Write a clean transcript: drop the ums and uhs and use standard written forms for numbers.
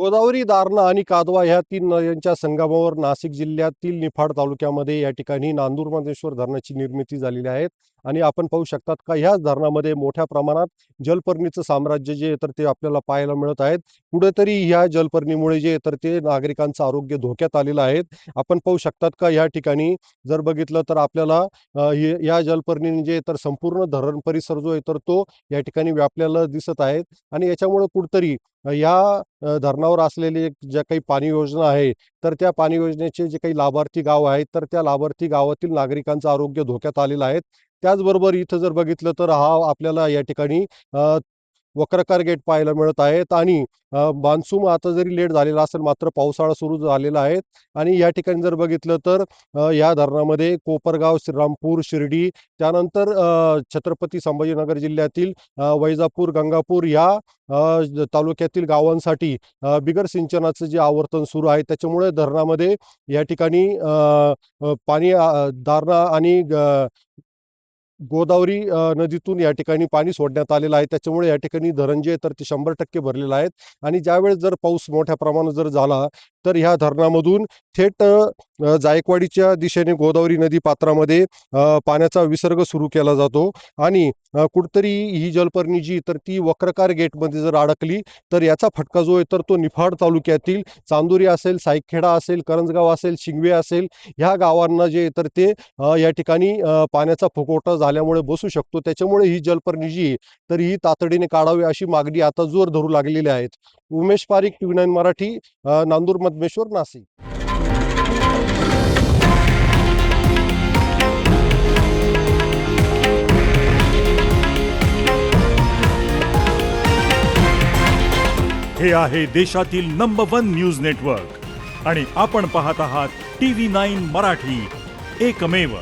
गोदावरी, दारणा आणि कादवा ह्या 3 नद्यांच्या संगमावर नाशिक जिल्ह्यातील निफाड तालुक्यामध्ये या ठिकाणी नांदूर-मधेश्वर धरणाची निर्मिती झालेली आहे. आणि आपण पाहू शकतात का ह्याच धरणामध्ये मोठ्या प्रमाणात जलपर्णीचं साम्राज्य जे आहे तर ते आपल्याला पाहायला मिळत आहेत. कुठेतरी ह्या जलपर्णीमुळे जे आहे तर ते नागरिकांचं आरोग्य धोक्यात आलेलं आहे. आपण पाहू शकतात का या ठिकाणी जर बघितलं तर आपल्याला या जलपर्णीने जे तर संपूर्ण धरण परिसर जो आहे तर तो या ठिकाणी व्यापलेला दिसत आहे. आणि याच्यामुळे कुठेतरी या धरणावर असलेली ज्या काही पाणी योजना आहे, तर त्या पाणी योजनेचे जे काही लाभार्थी गाव आहेत, तर त्या लाभार्थी गावातील नागरिकांचं आरोग्य धोक्यात आलेलं आहे. त्याचबरोबर इथं जर बघितलं तर हा आपल्याला या ठिकाणी वक्राकार गेट पाहायला मिळत आहेत आणि मान्सून आता जरी लेट झालेला असेल मात्र पावसाळा सुरू झालेला आहे. आणि या ठिकाणी जर बघितलं तर या धरणामध्ये कोपरगाव, श्रीरामपूर, शिर्डी त्यानंतर छत्रपती संभाजीनगर जिल्ह्यातील वैजापूर, गंगापूर या तालुक्यातील गावांसाठी बिगर सिंचनाचं जे आवर्तन सुरू आहे त्याच्यामुळे धरणामध्ये या ठिकाणी पाणी दारणा आणि गोदावरी नदीतून या ठिकाणी पाणी सोडण्यात आलेलं आहे. त्याच्यामुळे या ठिकाणी धरण जे आहे तर ते 100% भरलेलं आहे. आणि ज्यावेळेस जर पाऊस मोठ्या प्रमाणात जर झाला तर ह्या धरणामधून थेट जायकवाडीच्या दिशेने गोदावरी नदी पात्रामध्ये पाण्याचा विसर्ग सुरू केला जातो. आणि कुठेतरी ही जलपर्णी जी तर ती वक्राकार गेटमध्ये जर अडकली तर याचा फटका जो आहे तर तो निफाड तालुक्यातील चांदोरी असेल, सायखेडा असेल, करंजगाव असेल, शिंगवे असेल ह्या गावांना जे आहे तर ते या ठिकाणी पाण्याचा फुगवटा झाल्यामुळे बसू शकतो. त्याच्यामुळे ही जलपर्णी जी आहे, तर ही तातडीने काढावी अशी मागणी आता जोर धरू लागलेली आहेत. Umesh Parikh, T V 9 Marathi, Nandur Madhmeshwar, Nashik. हे आहे देशातील नंबर 1 न्यूज नेटवर्क आणि आपण पाहत आहात TV9 मराठी, एकमेव.